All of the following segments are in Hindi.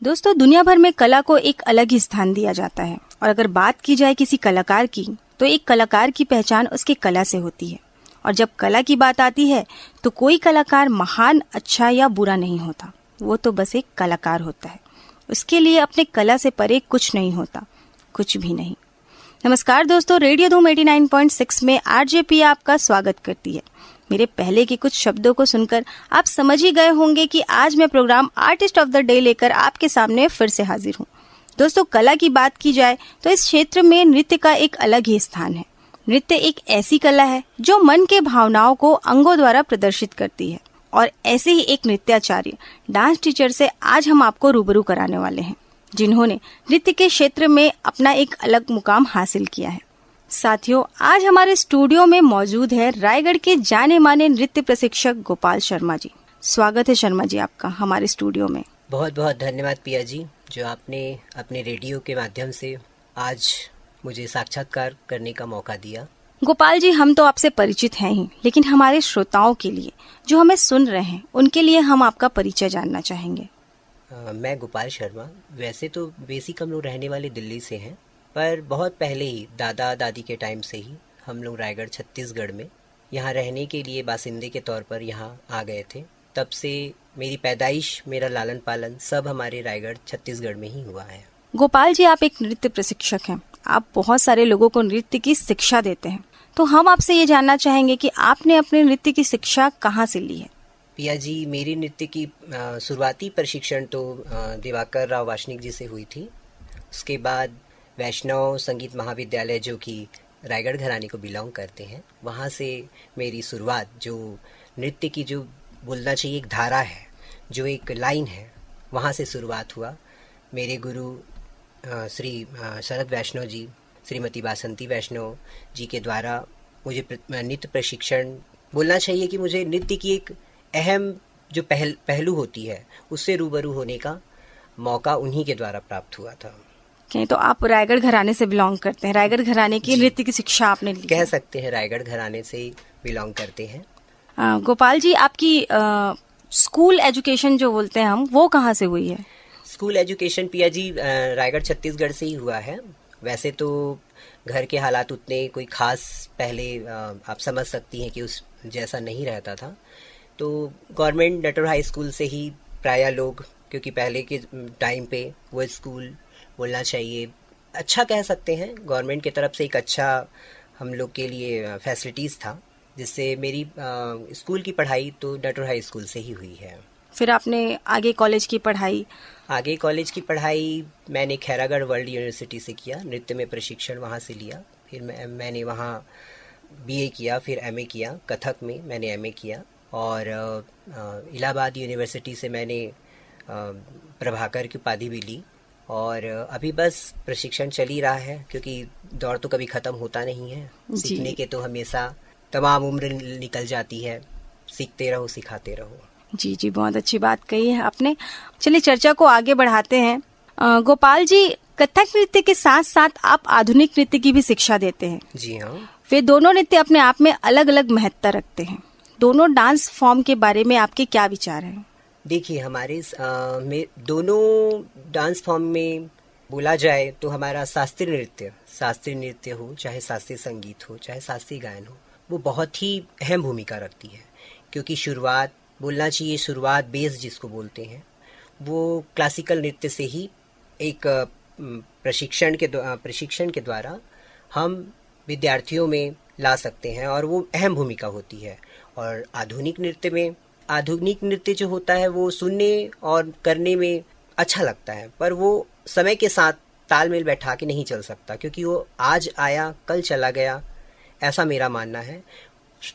दोस्तों, दुनिया भर में कला को एक अलग ही स्थान दिया जाता है और अगर बात की जाए किसी कलाकार की तो एक कलाकार की पहचान उसके कला से होती है। और जब कला की बात आती है तो कोई कलाकार महान, अच्छा या बुरा नहीं होता, वो तो बस एक कलाकार होता है। उसके लिए अपने कला से परे कुछ नहीं होता, कुछ भी नहीं। नमस्कार दोस्तों, रेडियो धूम 89.6 में आरजे पिया आपका स्वागत करती है। मेरे पहले के कुछ शब्दों को सुनकर आप समझ ही गए होंगे कि आज मैं programme artist of the day लेकर आपके सामने फिर से हाजिर हूँ। दोस्तों, कला की बात की जाए तो इस क्षेत्र में नृत्य का एक अलग ही स्थान है। नृत्य एक ऐसी कला है जो मन के भावनाओं को अंगों द्वारा प्रदर्शित करती है और ऐसे ही एक नृत्याचार्य, डांस टीचर से आज हम आपको रूबरू कराने वाले हैं, जिन्होंने नृत्य के क्षेत्र में अपना एक अलग मुकाम हासिल किया है। साथियों, आज हमारे स्टूडियो में मौजूद है रायगढ़ के जाने माने नृत्य प्रशिक्षक गोपाल शर्मा जी। स्वागत है शर्मा जी आपका हमारे स्टूडियो में। बहुत बहुत धन्यवाद पिया जी, जो आपने अपने रेडियो के माध्यम से आज मुझे साक्षात्कार करने का मौका दिया। गोपाल जी, हम तो आपसे परिचित हैं ही, लेकिन हमारे श्रोताओं के लिए जो हमें सुन रहे हैं उनके लिए हम आपका परिचय जानना चाहेंगे। मैं गोपाल शर्मा, वैसे तो बेसिक हम लोग रहने वाले दिल्ली से हैं, पर बहुत पहले ही दादा दादी के टाइम से ही हम लोग रायगढ़ छत्तीसगढ़ में यहाँ रहने के लिए बासिंदे के तौर पर यहाँ आ गए थे। तब से मेरी पैदाइश, मेरा लालन पालन सब हमारे रायगढ़ छत्तीसगढ़ में ही हुआ है। गोपाल जी, आप एक नृत्य प्रशिक्षक हैं, आप बहुत सारे लोगों को नृत्य की शिक्षा देते हैं, तो हम आपसे ये जानना चाहेंगे कि आपने अपने नृत्य की शिक्षा कहाँ से ली है। पिया जी, मेरी नृत्य की शुरुआती प्रशिक्षण तो दिवाकर राव वासनिक जी से हुई थी। उसके बाद वैष्णव संगीत महाविद्यालय, जो कि रायगढ़ घराने को बिलोंग करते हैं, वहाँ से मेरी शुरुआत, जो नृत्य की जो बोलना चाहिए एक धारा है, जो एक लाइन है, वहाँ से शुरुआत हुआ। मेरे गुरु श्री शरद वैष्णव जी, श्रीमती बासंती वैष्णव जी के द्वारा मुझे नृत्य प्रशिक्षण, बोलना चाहिए कि मुझे नृत्य की एक अहम जो पहलू होती है उससे रूबरू होने का मौका उन्हीं के द्वारा प्राप्त हुआ था। तो आप रायगढ़ घराने से बिलोंग करते हैं, रायगढ़ घराने की नृत्य की शिक्षा आपने ली? कह सकते हैं रायगढ़ घराने से बिलोंग करते हैं। गोपाल जी, आपकी स्कूल एजुकेशन जो बोलते हैं हम, वो कहाँ से हुई है? स्कूल एजुकेशन पिया जी रायगढ़ छत्तीसगढ़ से ही हुआ है। वैसे तो घर के हालात उतने कोई खास पहले आप समझ सकती हैं कि उस जैसा नहीं रहता था, तो गवर्नमेंट नटवर हाई स्कूल से ही प्रायः लोग, क्योंकि पहले के टाइम पे वो स्कूल बोलना चाहिए अच्छा कह सकते हैं, गवर्नमेंट की तरफ से एक अच्छा हम लोग के लिए फैसिलिटीज़ था, जिससे मेरी स्कूल की पढ़ाई तो नटवर हाई स्कूल से ही हुई है। फिर आपने आगे कॉलेज की पढ़ाई? आगे कॉलेज की पढ़ाई मैंने खैरागढ़ वर्ल्ड यूनिवर्सिटी से किया, नृत्य में प्रशिक्षण वहाँ से लिया। फिर मैंने वहाँ बीए किया, फिर एमए किया, कथक में मैंने एमए किया, और इलाहाबाद यूनिवर्सिटी से मैंने प्रभाकर की उपाधि भी ली। और अभी बस प्रशिक्षण चल ही रहा है, क्योंकि दौर तो कभी ख़त्म होता नहीं है। सीखने के तो हमेशा तमाम उम्र निकल जाती है, सीखते रहो, सिखाते रहो। जी जी, बहुत अच्छी बात कही है आपने। चलिए चर्चा को आगे बढ़ाते हैं। गोपाल जी, कथक नृत्य के साथ साथ आप आधुनिक नृत्य की भी शिक्षा देते हैं। जी हाँ। वे दोनों नृत्य अपने आप में अलग अलग महत्ता रखते हैं। दोनों डांस फॉर्म के बारे में आपके क्या विचार हैं? देखिए, हमारे में दोनों डांस फॉर्म में बोला जाए तो हमारा शास्त्रीय नृत्य हो, चाहे शास्त्रीय संगीत हो, चाहे शास्त्रीय गायन हो, वो बहुत ही अहम भूमिका रखती है। क्योंकि शुरुआत, बोलना चाहिए शुरुआत, बेस जिसको बोलते हैं, वो क्लासिकल नृत्य से ही एक प्रशिक्षण के द्वारा हम विद्यार्थियों में ला सकते हैं, और वो अहम भूमिका होती है। और आधुनिक नृत्य जो होता है वो सुनने और करने में अच्छा लगता है, पर वो समय के साथ तालमेल बैठा के नहीं चल सकता, क्योंकि वो आज आया कल चला गया, ऐसा मेरा मानना है।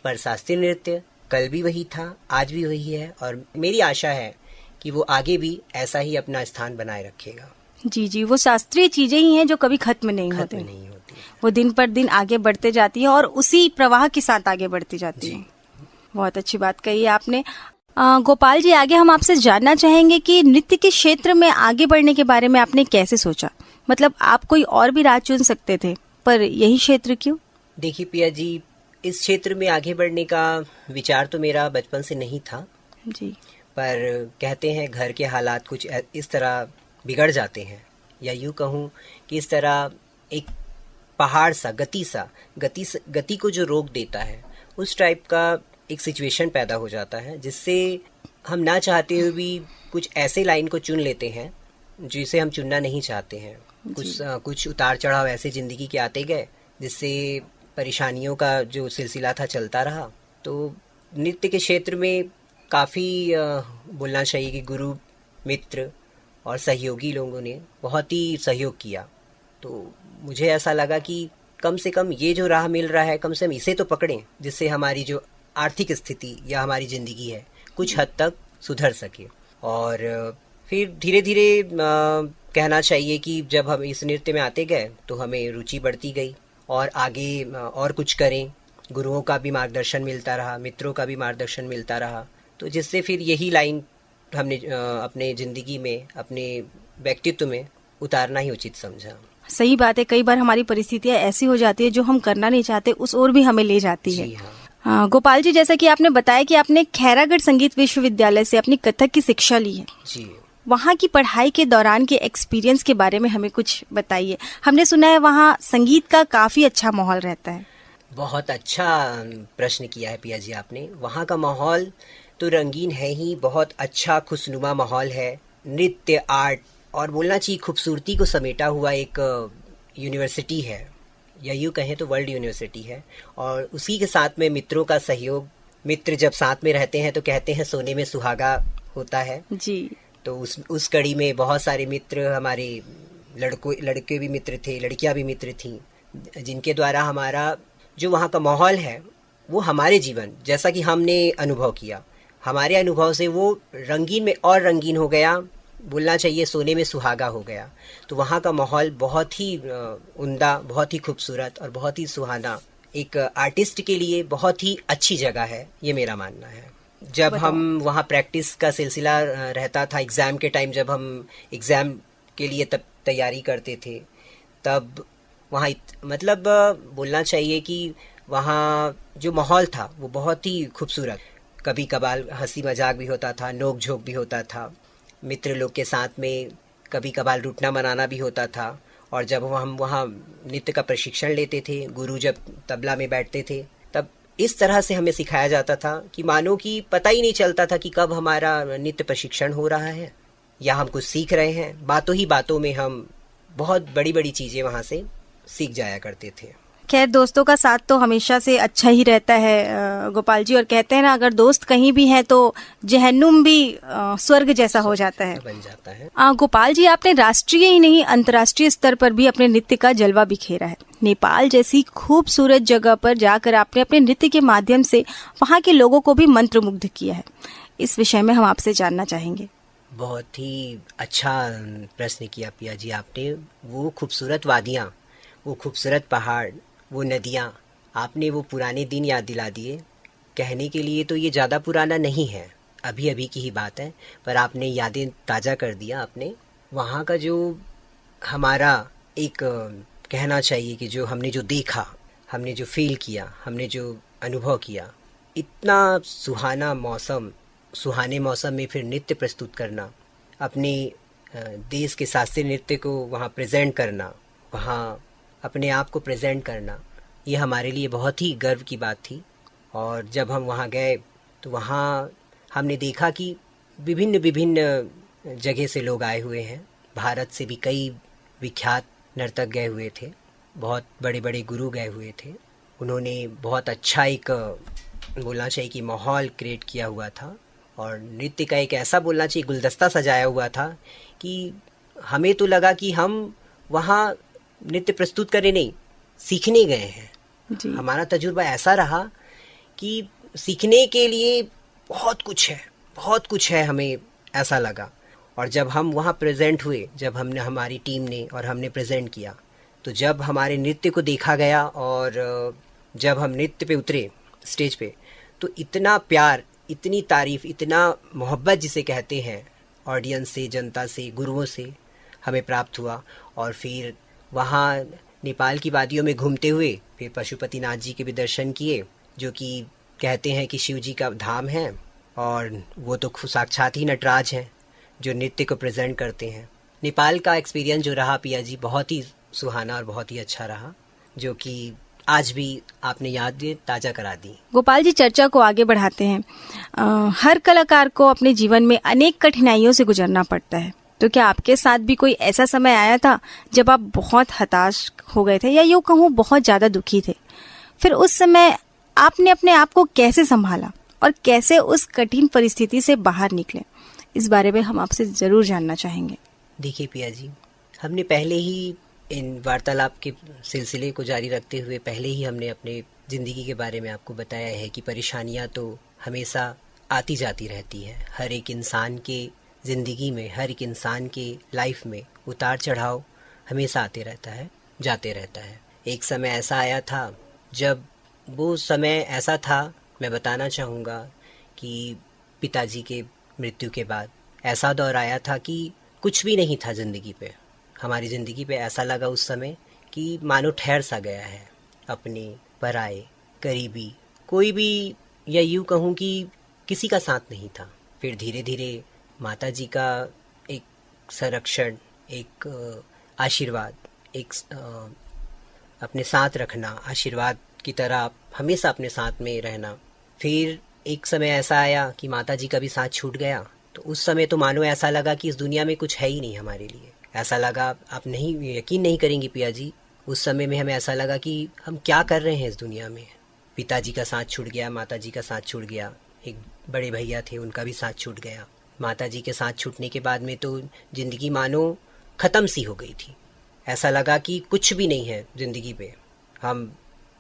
पर शास्त्रीय नृत्य कल भी वही था, आज भी वही है, और मेरी आशा है कि वो आगे भी ऐसा ही अपना स्थान बनाए रखेगा। जी जी, वो शास्त्रीय चीजें ही हैं जो कभी खत्म नहीं होती, वो दिन पर दिन आगे बढ़ते जाती है और उसी प्रवाह के साथ आगे बढ़ती जाती है। बहुत अच्छी बात कही है आपने। गोपाल जी, आगे हम आपसे जानना चाहेंगे कि नृत्य के क्षेत्र में आगे बढ़ने के बारे में आपने कैसे सोचा? मतलब आप कोई और भी राह चुन सकते थे, पर यही क्षेत्र क्यों? देखिए पिया जी, इस क्षेत्र में आगे बढ़ने का विचार तो मेरा बचपन से नहीं था जी, पर कहते हैं घर के हालात कुछ इस तरह बिगड़ जाते हैं, या यूँ कहूँ कि इस तरह एक पहाड़ सा गति को जो रोक देता है, उस टाइप का एक सिचुएशन पैदा हो जाता है, जिससे हम ना चाहते हुए भी कुछ ऐसे लाइन को चुन लेते हैं जिसे हम चुनना नहीं चाहते हैं। कुछ उतार चढ़ाव ऐसे ज़िंदगी के आते गए, जिससे परेशानियों का जो सिलसिला था चलता रहा। तो नृत्य के क्षेत्र में काफ़ी बोलना चाहिए कि गुरु, मित्र और सहयोगी लोगों ने बहुत ही सहयोग किया। तो मुझे ऐसा लगा कि कम से कम ये जो राह मिल रहा है, कम से कम इसे तो पकड़ें, जिससे हमारी जो आर्थिक स्थिति या हमारी ज़िंदगी है कुछ हद तक सुधर सके। और फिर धीरे धीरे कहना चाहिए कि जब हम इस नृत्य में आते गए तो हमें रुचि बढ़ती गई और आगे और कुछ करें। गुरुओं का भी मार्गदर्शन मिलता रहा, मित्रों का भी मार्गदर्शन मिलता रहा, तो जिससे फिर यही लाइन हमने अपने ज़िंदगी में, अपने व्यक्तित्व में उतारना ही उचित समझा। सही बात है, कई बार हमारी परिस्थितियाँ ऐसी हो जाती है जो हम करना नहीं चाहते, उस ओर भी हमें ले जाती है। गोपाल जी, जैसा कि आपने बताया कि आपने खैरागढ़ संगीत विश्वविद्यालय से अपनी कथक की शिक्षा ली है जी, वहाँ की पढ़ाई के दौरान के एक्सपीरियंस के बारे में हमें कुछ बताइए। हमने सुना है वहाँ संगीत का काफी अच्छा माहौल रहता है। बहुत अच्छा प्रश्न किया है पिया जी आपने। वहाँ का माहौल तो रंगीन है ही, बहुत अच्छा खुशनुमा माहौल है। नृत्य, आर्ट और बोलना चाहिए खूबसूरती को समेटा हुआ एक यूनिवर्सिटी है, या यूँ कहें तो वर्ल्ड यूनिवर्सिटी है। और उसी के साथ में मित्रों का सहयोग। मित्र जब साथ में रहते हैं तो कहते हैं सोने में सुहागा होता है जी। तो उस कड़ी में बहुत सारे मित्र, हमारे लड़के भी मित्र थे, लड़कियां भी मित्र थीं, जिनके द्वारा हमारा जो वहाँ का माहौल है वो हमारे जीवन, जैसा कि हमने अनुभव किया, हमारे अनुभव से वो रंगीन में और रंगीन हो गया, बोलना चाहिए सोने में सुहागा हो गया। तो वहाँ का माहौल बहुत ही उम्दा, बहुत ही खूबसूरत और बहुत ही सुहाना, एक आर्टिस्ट के लिए बहुत ही अच्छी जगह है, ये मेरा मानना है। जब हम वहाँ प्रैक्टिस का सिलसिला रहता था, एग्ज़ाम के टाइम जब हम एग्ज़ाम के लिए तब तैयारी करते थे, तब वहाँ मतलब बोलना चाहिए कि वहाँ जो माहौल था वो बहुत ही खूबसूरत। कभी कभार हंसी मजाक भी होता था, नोक झोंक भी होता था, मित्र लोग के साथ में कभी कभार रूठना मनाना भी होता था। और जब हम वहाँ नृत्य का प्रशिक्षण लेते थे, गुरु जब तबला में बैठते थे, तब इस तरह से हमें सिखाया जाता था कि मानो कि पता ही नहीं चलता था कि कब हमारा नृत्य प्रशिक्षण हो रहा है या हम कुछ सीख रहे हैं। बातों ही बातों में हम बहुत बड़ी बड़ी चीज़ें वहाँ से सीख जाया करते थे। खैर, दोस्तों का साथ तो हमेशा से अच्छा ही रहता है गोपाल जी, और कहते हैं ना, अगर दोस्त कहीं भी हैं तो जहन्नुम भी स्वर्ग जैसा हो जाता है, बन जाता है। गोपाल जी, आपने राष्ट्रीय ही नहीं अंतर्राष्ट्रीय स्तर पर भी अपने नृत्य का जलवा बिखेरा है। नेपाल जैसी खूबसूरत जगह पर जाकर आपने अपने नृत्य के माध्यम से वहाँ के लोगों को भी मंत्रमुग्ध किया है। इस विषय में हम आपसे जानना चाहेंगे। बहुत ही अच्छा प्रश्न किया पिया जी आपने। वो खूबसूरत वादियाँ, वो खूबसूरत पहाड़, वो नदियाँ, आपने वो पुराने दिन याद दिला दिए। कहने के लिए तो ये ज़्यादा पुराना नहीं है, अभी अभी की ही बात है, पर आपने यादें ताज़ा कर दिया आपने। वहाँ का जो हमारा एक कहना चाहिए कि जो हमने जो देखा, हमने जो फील किया, हमने जो अनुभव किया, इतना सुहाना मौसम, सुहाने मौसम में फिर नृत्य प्रस्तुत करना, अपने देश के शास्त्रीय नृत्य को वहाँ प्रेजेंट करना, वहाँ अपने आप को प्रेजेंट करना, ये हमारे लिए बहुत ही गर्व की बात थी। और जब हम वहाँ गए तो वहाँ हमने देखा कि विभिन्न जगह से लोग आए हुए हैं। भारत से भी कई विख्यात नर्तक गए हुए थे, बहुत बड़े बड़े गुरु गए हुए थे। उन्होंने बहुत अच्छा एक बोलना चाहिए कि माहौल क्रिएट किया हुआ था, और नृत्य का एक ऐसा बोलना चाहिए गुलदस्ता सजाया हुआ था कि हमें तो लगा कि हम वहाँ नृत्य प्रस्तुत करने नहीं, सीखने गए हैं जी। हमारा तजुर्बा ऐसा रहा कि सीखने के लिए बहुत कुछ है हमें ऐसा लगा। और जब हम वहाँ प्रेजेंट हुए, जब हमारी टीम ने और हमने प्रेजेंट किया, तो जब हमारे नृत्य को देखा गया और जब हम नृत्य पे उतरे स्टेज पे, तो इतना प्यार, इतनी तारीफ, इतना मोहब्बत जिसे कहते हैं, ऑडियंस से, जनता से, गुरुओं से हमें प्राप्त हुआ। और फिर वहाँ नेपाल की वादियों में घूमते हुए फिर पशुपतिनाथ जी के भी दर्शन किए, जो कि कहते हैं कि शिव जी का धाम है, और वो तो साक्षात ही नटराज हैं जो नृत्य को प्रेजेंट करते हैं। नेपाल का एक्सपीरियंस जो रहा पिया जी बहुत ही सुहाना और बहुत ही अच्छा रहा, जो कि आज भी आपने याद ताज़ा करा दी। गोपाल जी, चर्चा को आगे बढ़ाते हैं। हर कलाकार को अपने जीवन में अनेक कठिनाइयों से गुजरना पड़ता है, तो क्या आपके साथ भी कोई ऐसा समय आया था जब आप बहुत हताश हो गए थे, या यूँ कहूँ बहुत ज़्यादा दुखी थे? फिर उस समय आपने अपने आप को कैसे संभाला और कैसे उस कठिन परिस्थिति से बाहर निकले? इस बारे में हम आपसे ज़रूर जानना चाहेंगे। देखिए पिया जी, हमने पहले ही इन वार्तालाप के सिलसिले को जारी रखते हुए पहले ही हमने अपने ज़िंदगी के बारे में आपको बताया है कि परेशानियां तो हमेशा आती जाती रहती है। हर एक इंसान के ज़िंदगी में, हर एक इंसान के लाइफ में उतार चढ़ाव हमेशा आते रहता है, जाते रहता है। एक समय ऐसा आया था, जब वो समय ऐसा था, मैं बताना चाहूँगा कि पिताजी के मृत्यु के बाद ऐसा दौर आया था कि कुछ भी नहीं था ज़िंदगी पे। हमारी ज़िंदगी पे ऐसा लगा उस समय कि मानो ठहर सा गया है। अपने पराए, करीबी, कोई भी, या यूँ कहूँ कि किसी का साथ नहीं था। फिर धीरे धीरे माता जी का एक संरक्षण, एक आशीर्वाद, एक अपने साथ रखना, आशीर्वाद की तरह हमेशा अपने साथ में रहना। फिर एक समय ऐसा आया कि माता जी का भी साथ छूट गया, तो उस समय तो मानो ऐसा लगा कि इस दुनिया में कुछ है ही नहीं हमारे लिए। ऐसा लगा, आप नहीं यकीन नहीं करेंगे पिया जी, उस समय में हमें ऐसा लगा कि हम क्या कर रहे हैं इस दुनिया में। पिताजी का साथ छूट गया, माता जी का साथ छूट गया, एक बड़े भैया थे उनका भी साथ छूट गया। माता जी के साथ छूटने के बाद में तो ज़िंदगी मानो ख़त्म सी हो गई थी। ऐसा लगा कि कुछ भी नहीं है ज़िंदगी पे, हम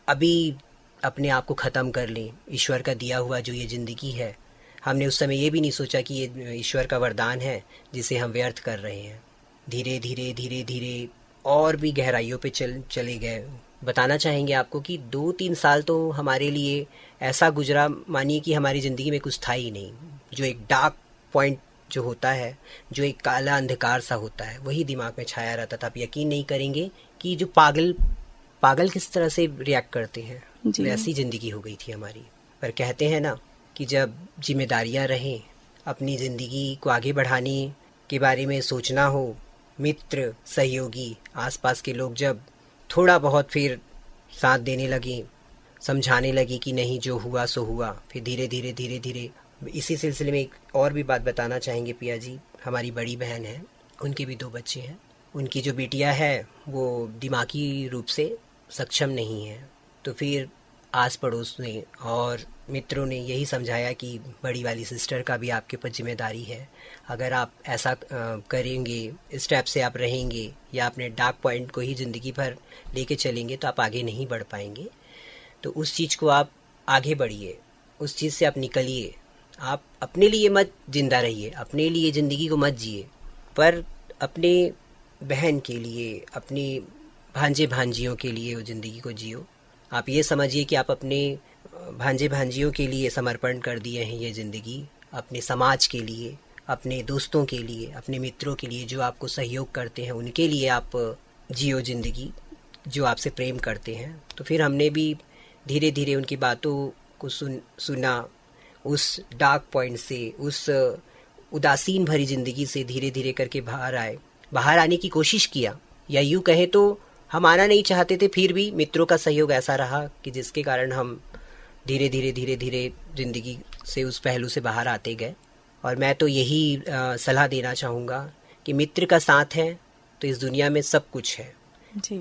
अभी अपने आप को ख़त्म कर लें। ईश्वर का दिया हुआ जो ये ज़िंदगी है, हमने उस समय ये भी नहीं सोचा कि ये ईश्वर का वरदान है जिसे हम व्यर्थ कर रहे हैं। धीरे धीरे धीरे धीरे और भी गहराइयों पे चले गए। बताना चाहेंगे आपको कि 2-3 साल तो हमारे लिए ऐसा गुजरा, मानिए कि हमारी ज़िंदगी में कुछ था ही नहीं। जो एक डार्क पॉइंट जो होता है, जो एक काला अंधकार सा होता है, वही दिमाग में छाया रहता था। आप यकीन नहीं करेंगे कि जो पागल किस तरह से रिएक्ट करते हैं, वैसी ज़िंदगी हो गई थी हमारी। पर कहते हैं ना कि जब जिम्मेदारियां रहें, अपनी ज़िंदगी को आगे बढ़ाने के बारे में सोचना हो, मित्र, सहयोगी, आसपास के लोग जब थोड़ा बहुत फिर साथ देने लगे, समझाने लगे कि नहीं जो हुआ सो हुआ, फिर धीरे धीरे धीरे धीरे। इसी सिलसिले में एक और भी बात बताना चाहेंगे पिया जी। हमारी बड़ी बहन है, उनके भी 2 बच्चे हैं। उनकी जो बिटिया है वो दिमागी रूप से सक्षम नहीं है। तो फिर आस पड़ोस ने और मित्रों ने यही समझाया कि बड़ी वाली सिस्टर का भी आपके ऊपर जिम्मेदारी है। अगर आप ऐसा करेंगे, इस स्टेप से आप रहेंगे या अपने डार्क पॉइंट को ही ज़िंदगी भर लेके चलेंगे तो आप आगे नहीं बढ़ पाएंगे। तो उस चीज़ को आप आगे बढ़िए, उस चीज़ से आप निकलिए। आप अपने लिए मत जिंदा रहिए, अपने लिए ज़िंदगी को मत जिए, पर अपने बहन के लिए, अपने भांजे भांजियों के लिए वो ज़िंदगी को जियो। आप ये समझिए कि आप अपने भांजे भांजियों के लिए समर्पण कर दिए हैं ये ज़िंदगी, अपने समाज के लिए, अपने दोस्तों के लिए, अपने मित्रों के लिए, जो आपको सहयोग करते हैं, उनके लिए आप जियो ज़िंदगी, जो आपसे प्रेम करते हैं। तो फिर हमने भी धीरे धीरे उनकी बातों को सुना, उस डार्क पॉइंट से, उस उदासीन भरी ज़िंदगी से धीरे धीरे करके बाहर आने की कोशिश किया। या यूँ कहें तो हम आना नहीं चाहते थे, फिर भी मित्रों का सहयोग ऐसा रहा कि जिसके कारण हम धीरे धीरे ज़िंदगी से उस पहलू से बाहर आते गए। और मैं तो यही सलाह देना चाहूँगा कि मित्र का साथ है तो इस दुनिया में सब कुछ है जी।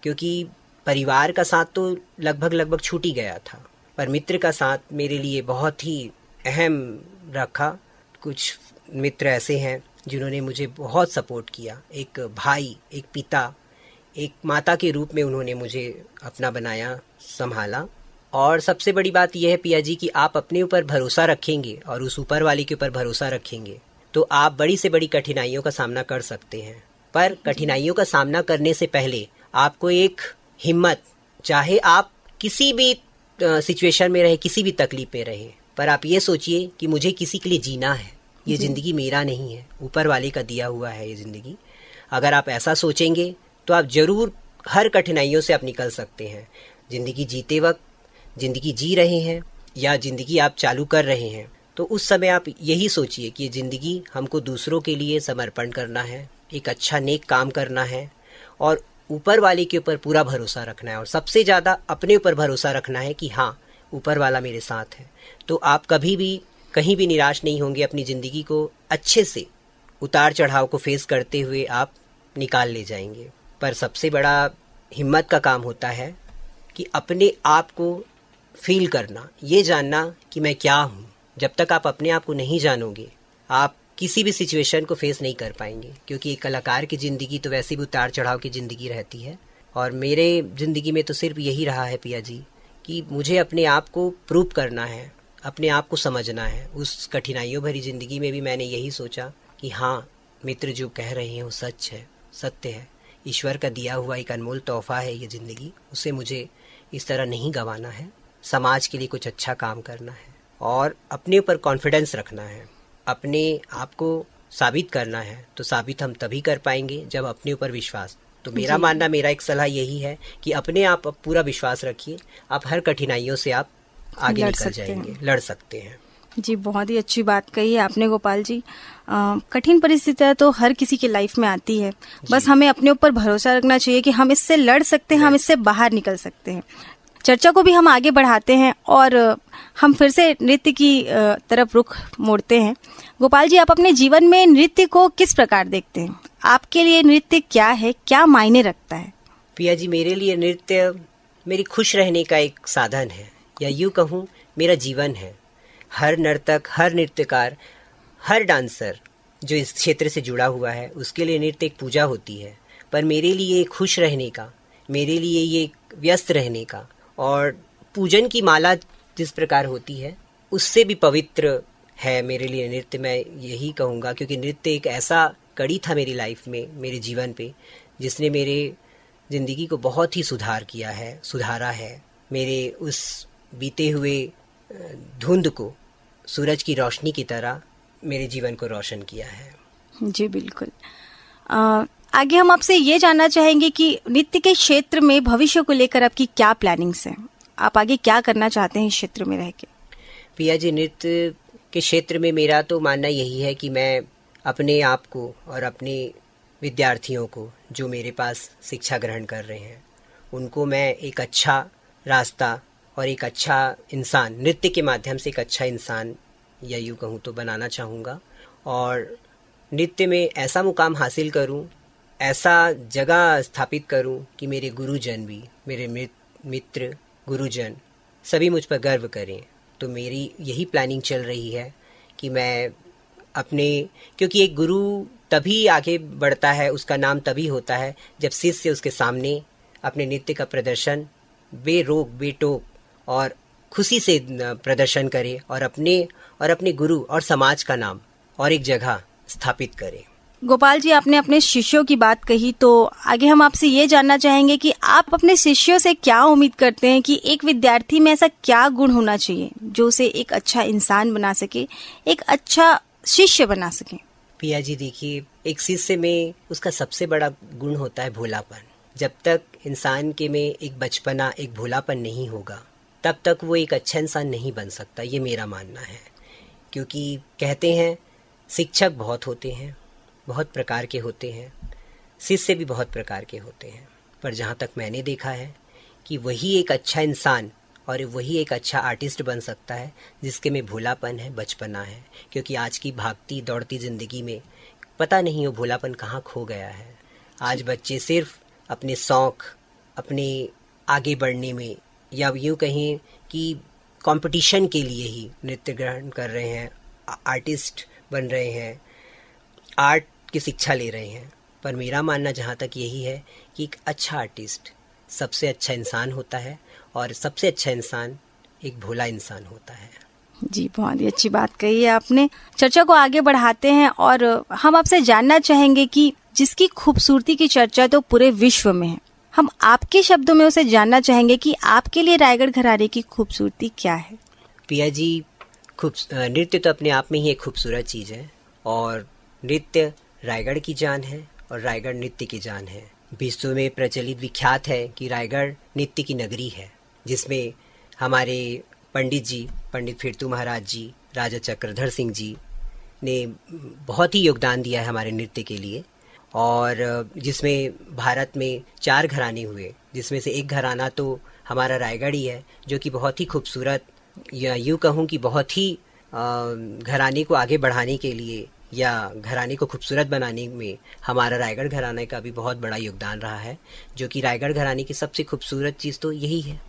क्योंकि परिवार का साथ तो लगभग छूट ही गया था, पर मित्र का साथ मेरे लिए बहुत ही अहम रखा। कुछ मित्र ऐसे हैं जिन्होंने मुझे बहुत सपोर्ट किया। एक भाई, एक पिता, एक माता के रूप में उन्होंने मुझे अपना बनाया, संभाला। और सबसे बड़ी बात यह है पिया जी कि आप अपने ऊपर भरोसा रखेंगे और उस ऊपर वाले के ऊपर भरोसा रखेंगे तो आप बड़ी से बड़ी कठिनाइयों का सामना कर सकते हैं। पर कठिनाइयों का सामना करने से पहले आपको एक हिम्मत, चाहे आप किसी भी सिचुएशन में रहे, किसी भी तकलीफ में रहे, पर आप ये सोचिए कि मुझे किसी के लिए जीना है, ये ज़िंदगी मेरा नहीं है, ऊपर वाले का दिया हुआ है ये ज़िंदगी। अगर आप ऐसा सोचेंगे तो आप ज़रूर हर कठिनाइयों से आप निकल सकते हैं। ज़िंदगी जीते वक्त, ज़िंदगी जी रहे हैं या ज़िंदगी आप चालू कर रहे हैं, तो उस समय आप यही सोचिए कि ये ज़िंदगी हमको दूसरों के लिए समर्पण करना है, एक अच्छा नेक काम करना है और ऊपर वाले के ऊपर पूरा भरोसा रखना है, और सबसे ज़्यादा अपने ऊपर भरोसा रखना है कि हाँ, ऊपर वाला मेरे साथ है। तो आप कभी भी कहीं भी निराश नहीं होंगे। अपनी ज़िंदगी को अच्छे से उतार चढ़ाव को फेस करते हुए आप निकाल ले जाएंगे। पर सबसे बड़ा हिम्मत का काम होता है कि अपने आप को फील करना, ये जानना कि मैं क्या हूँ। जब तक आप अपने आप को नहीं जानोगे, आप किसी भी सिचुएशन को फेस नहीं कर पाएंगे, क्योंकि एक कलाकार की ज़िंदगी तो वैसे भी उतार चढ़ाव की ज़िंदगी रहती है। और मेरे ज़िंदगी में तो सिर्फ यही रहा है पिया जी कि मुझे अपने आप को प्रूव करना है, अपने आप को समझना है। उस कठिनाइयों भरी ज़िंदगी में भी मैंने यही सोचा कि हाँ, मित्र जो कह रहे हैं वो सच है, सत्य है। ईश्वर का दिया हुआ एक अनमोल तोहफा है ये ज़िंदगी, उसे मुझे इस तरह नहीं गंवाना है। समाज के लिए कुछ अच्छा काम करना है और अपने ऊपर कॉन्फिडेंस रखना है, अपने आप को साबित करना है। तो साबित हम तभी कर पाएंगे जब अपने ऊपर विश्वास। तो मेरा मानना, मेरा एक सलाह यही है कि अपने आप पूरा विश्वास रखिए, आप हर कठिनाइयों से आप आगे निकल जाएंगे, लड़ सकते हैं। जी, बहुत ही अच्छी बात कही है आपने गोपाल जी। कठिन परिस्थितियां तो हर किसी की लाइफ में आती है, बस हमें अपने ऊपर भरोसा रखना चाहिए कि हम इससे लड़ सकते हैं, हम इससे बाहर निकल सकते हैं। चर्चा को भी हम आगे बढ़ाते हैं और हम फिर से नृत्य की तरफ रुख मोड़ते हैं। गोपाल जी, आप अपने जीवन में नृत्य को किस प्रकार देखते हैं? आपके लिए नृत्य क्या है, क्या मायने रखता है? पिया जी, मेरे लिए नृत्य मेरी खुश रहने का एक साधन है, या यूँ कहूँ मेरा जीवन है। हर नर्तक, हर नृत्यकार, हर डांसर जो इस क्षेत्र से जुड़ा हुआ है, उसके लिए नृत्य एक पूजा होती है। पर मेरे लिए खुश रहने का, मेरे लिए ये व्यस्त रहने का और पूजन की माला जिस प्रकार होती है, उससे भी पवित्र है मेरे लिए नृत्य। मैं यही कहूँगा, क्योंकि नृत्य एक ऐसा कड़ी था मेरी लाइफ में, मेरे जीवन पे, जिसने मेरे ज़िंदगी को बहुत ही सुधारा है। मेरे उस बीते हुए धुंध को सूरज की रोशनी की तरह मेरे जीवन को रोशन किया है। जी बिल्कुल। आगे हम आपसे ये जानना चाहेंगे कि नृत्य के क्षेत्र में भविष्य को लेकर आपकी क्या प्लानिंग्स हैं? आप आगे क्या करना चाहते हैं इस क्षेत्र में रह के? पिया जी, नृत्य के क्षेत्र में मेरा तो मानना यही है कि मैं अपने आप को और अपने विद्यार्थियों को, जो मेरे पास शिक्षा ग्रहण कर रहे हैं, उनको मैं एक अच्छा रास्ता और एक अच्छा इंसान, नृत्य के माध्यम से एक अच्छा इंसान, या यूँ कहूँ तो बनाना चाहूँगा। और नृत्य में ऐसा मुकाम हासिल करूँ, ऐसा जगह स्थापित करूँ कि मेरे गुरुजन भी, मेरे मित्र गुरुजन सभी मुझ पर गर्व करें। तो मेरी यही प्लानिंग चल रही है कि मैं अपने, क्योंकि एक गुरु तभी आगे बढ़ता है, उसका नाम तभी होता है जब शिष्य उसके सामने अपने नृत्य का प्रदर्शन बेरोक बेटोक और खुशी से प्रदर्शन करे और अपने गुरु और समाज का नाम और एक जगह स्थापित करे। गोपाल जी, आपने अपने शिष्यों की बात कही, तो आगे हम आपसे ये जानना चाहेंगे कि आप अपने शिष्यों से क्या उम्मीद करते हैं कि एक विद्यार्थी में ऐसा क्या गुण होना चाहिए जो उसे एक अच्छा इंसान बना सके, एक अच्छा शिष्य बना सके? पिया जी, देखिए, एक शिष्य में उसका सबसे बड़ा गुण होता है भोलापन। जब तक इंसान के में एक बचपना, एक भोलापन नहीं होगा, तब तक वो एक अच्छा इंसान नहीं बन सकता। ये मेरा मानना है। क्योंकि कहते हैं शिक्षक बहुत होते हैं, बहुत प्रकार के होते हैं, शिष्य भी बहुत प्रकार के होते हैं, पर जहाँ तक मैंने देखा है कि वही एक अच्छा इंसान और वही एक अच्छा आर्टिस्ट बन सकता है जिसके में भोलापन है, बचपना है। क्योंकि आज की भागती दौड़ती ज़िंदगी में पता नहीं वो भोलापन कहाँ खो गया है। आज बच्चे सिर्फ अपने शौक़, अपने आगे बढ़ने में, या यूँ कहें कि कंपटीशन के लिए ही नृत्य ग्रहण कर रहे हैं, आर्टिस्ट बन रहे हैं, आर्ट की शिक्षा ले रहे हैं। पर मेरा मानना जहाँ तक यही है कि एक अच्छा आर्टिस्ट सबसे अच्छा इंसान होता है और सबसे अच्छा इंसान एक भोला इंसान होता है। जी, बहुत ही अच्छी बात कही है आपने। चर्चा को आगे बढ़ाते हैं और हम आपसे जानना चाहेंगे कि जिसकी खूबसूरती की चर्चा तो पूरे विश्व में है, हम आपके शब्दों में उसे जानना चाहेंगे कि आपके लिए रायगढ़ घराने की खूबसूरती क्या है? पिया जी, नृत्य तो अपने आप में ही एक खूबसूरत चीज़ है और नृत्य रायगढ़ की जान है और रायगढ़ नृत्य की जान है। विश्व में प्रचलित विख्यात है कि रायगढ़ नृत्य की नगरी है, जिसमें हमारे पंडित फिरतू महाराज जी, राजा चक्रधर सिंह जी ने बहुत ही योगदान दिया है हमारे नृत्य के लिए। और जिसमें भारत में 4 घराने हुए, जिसमें से एक घराना तो हमारा रायगढ़ ही है, जो कि बहुत ही खूबसूरत, या यूँ कहूँ कि बहुत ही घराने को आगे बढ़ाने के लिए या घराने को खूबसूरत बनाने में हमारा रायगढ़ घराने का भी बहुत बड़ा योगदान रहा है, जो कि रायगढ़ घराने की सबसे खूबसूरत चीज़ तो यही है।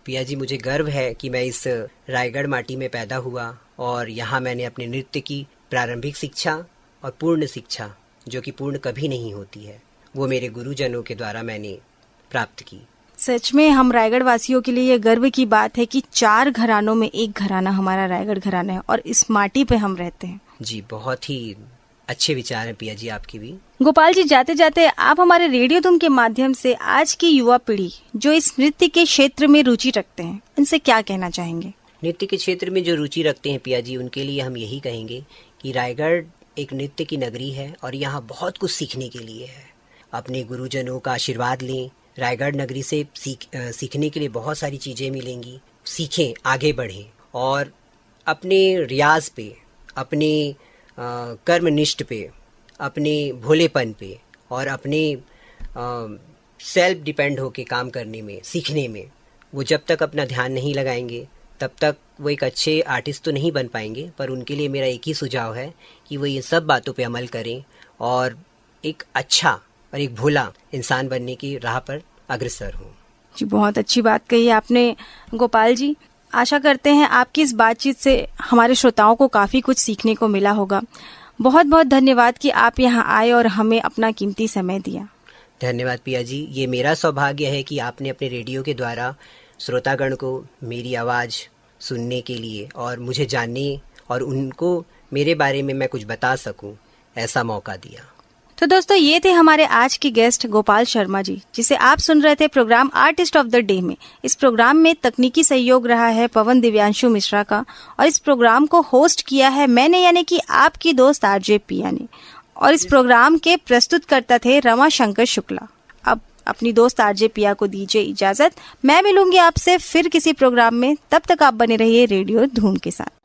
पिया जी, मुझे गर्व है कि मैं इस रायगढ़ माटी में पैदा हुआ और यहाँ मैंने अपने नृत्य की प्रारंभिक शिक्षा और पूर्ण शिक्षा, जो कि पूर्ण कभी नहीं होती है, वो मेरे गुरुजनों के द्वारा मैंने प्राप्त की। सच में हम रायगढ़ वासियों के लिए ये गर्व की बात है कि 4 घरानों में एक घराना हमारा रायगढ़ घराना है और इस माटी पे हम रहते हैं। जी, बहुत ही अच्छे विचार हैं पिया जी आपकी भी। गोपाल जी, जाते जाते आप हमारे रेडियो धूम के माध्यम से आज की युवा पीढ़ी जो इस नृत्य के क्षेत्र में रुचि रखते हैं, उनसे क्या कहना चाहेंगे? नृत्य के क्षेत्र में जो रुचि रखते हैं पिया जी, उनके लिए हम यही कहेंगे कि रायगढ़ एक नृत्य की नगरी है और यहाँ बहुत कुछ सीखने के लिए है। अपने गुरुजनों का आशीर्वाद लें, रायगढ़ नगरी से सीखने के लिए बहुत सारी चीज़ें मिलेंगी। सीखें, आगे बढ़ें और अपने रियाज पे, अपने कर्मनिष्ठ पे, अपने भोलेपन पे और अपने सेल्फ डिपेंड होके काम करने में, सीखने में, वो जब तक अपना ध्यान नहीं लगाएंगे तब तक वो एक अच्छे आर्टिस्ट तो नहीं बन पाएंगे। पर उनके लिए मेरा एक ही सुझाव है कि वो ये सब बातों पे अमल करें और एक अच्छा और एक भोला इंसान बनने की राह पर अग्रसर हों। जी, बहुत अच्छी बात कही आपने गोपाल जी। आशा करते हैं आपकी इस बातचीत से हमारे श्रोताओं को काफ़ी कुछ सीखने को मिला होगा। बहुत बहुत धन्यवाद कि आप यहाँ आए और हमें अपना कीमती समय दिया। धन्यवाद पिया जी। ये मेरा सौभाग्य है कि आपने अपने रेडियो के द्वारा श्रोतागण को मेरी आवाज़ सुनने के लिए और मुझे जानने और उनको मेरे बारे में मैं कुछ बता सकूं, ऐसा मौका दिया। तो दोस्तों, ये थे हमारे आज के गेस्ट गोपाल शर्मा जी, जिसे आप सुन रहे थे programme artist of the day में। इस प्रोग्राम में तकनीकी सहयोग रहा है पवन दिव्यांशु मिश्रा का और इस प्रोग्राम को होस्ट किया है मैंने, यानी कि आपकी दोस्त आरजे पिया ने। और इस प्रोग्राम के प्रस्तुतकर्ता थे रमा शंकर शुक्ला। अब अपनी दोस्त आरजे पिया को दीजिए इजाजत। मैं मिलूंगी आपसे फिर किसी प्रोग्राम में। तब तक आप बने रहिए रेडियो धूम के साथ।